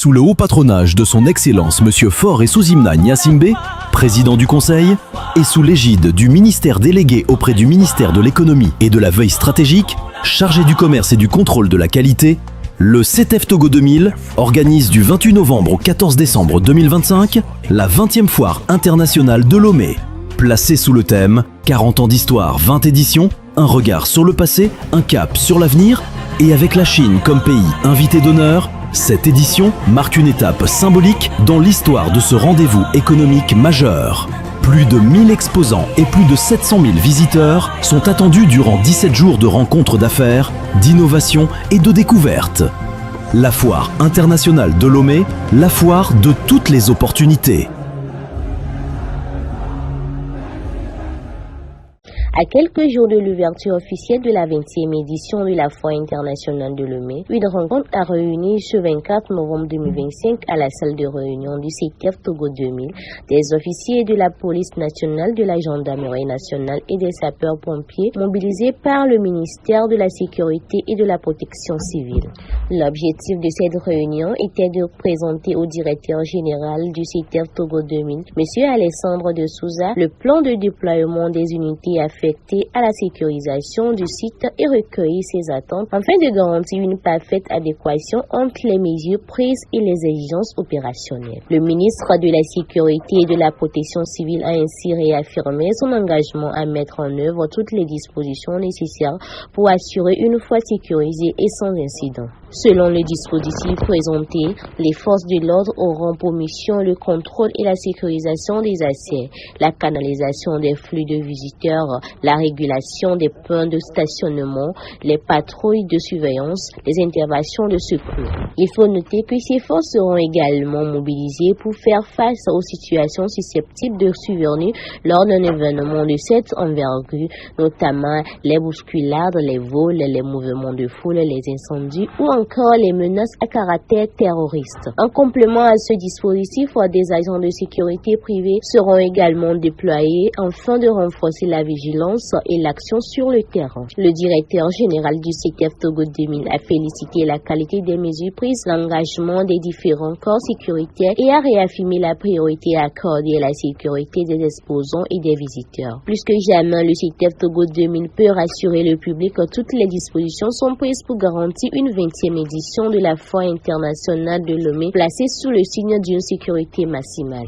Sous le haut patronage de son Excellence Monsieur Faure et Souzimna Gnassingbé, président du Conseil, et sous l'égide du ministère délégué auprès du ministère de l'économie et de la veille stratégique, chargé du commerce et du contrôle de la qualité, le CETEF Togo 2000 organise du 28 novembre au 14 décembre 2025 la 20e foire internationale de Lomé. Placée sous le thème « 40 ans d'histoire, 20 éditions, un regard sur le passé, un cap sur l'avenir » et avec la Chine comme pays invité d'honneur, cette édition marque une étape symbolique dans l'histoire de ce rendez-vous économique majeur. Plus de 1000 exposants et plus de 700 000 visiteurs sont attendus durant 17 jours de rencontres d'affaires, d'innovation et de découvertes. La foire internationale de Lomé, la foire de toutes les opportunités. À quelques jours de l'ouverture officielle de la 20e édition de la Foire internationale de Lomé, une rencontre a réuni ce 24 novembre 2025 à la salle de réunion du CETEF Togo 2000 des officiers de la police nationale, de la gendarmerie nationale et des sapeurs-pompiers mobilisés par le ministère de la Sécurité et de la Protection civile. L'objectif de cette réunion était de présenter au directeur général du CETEF Togo 2000, M. Alessandre de Souza, le plan de déploiement des unités affectées à la sécurisation du site et recueillir ses attentes afin de garantir une parfaite adéquation entre les mesures prises et les exigences opérationnelles. Le ministre de la Sécurité et de la Protection civile a ainsi réaffirmé son engagement à mettre en œuvre toutes les dispositions nécessaires pour assurer une foire sécurisée et sans incident. Selon le dispositif présenté, les forces de l'ordre auront pour mission le contrôle et la sécurisation des accès, la canalisation des flux de visiteurs, la régulation des points de stationnement, les patrouilles de surveillance, les interventions de secours. Il faut noter que ces forces seront également mobilisées pour faire face aux situations susceptibles de survenir lors d'un événement de cette envergure, notamment les bousculades, les vols, les mouvements de foule, les incendies ou encore les menaces à caractère terroriste. En complément à ce dispositif, des agents de sécurité privés seront également déployés afin de renforcer la vigilance et l'action sur le terrain. Le directeur général du CETEF Togo 2000 a félicité la qualité des mesures prises, l'engagement des différents corps sécuritaires et a réaffirmé la priorité accordée à la sécurité des exposants et des visiteurs. Plus que jamais, le CETEF Togo 2000 peut rassurer le public que toutes les dispositions sont prises pour garantir une 20e édition de la Foire internationale de Lomé placée sous le signe d'une sécurité maximale.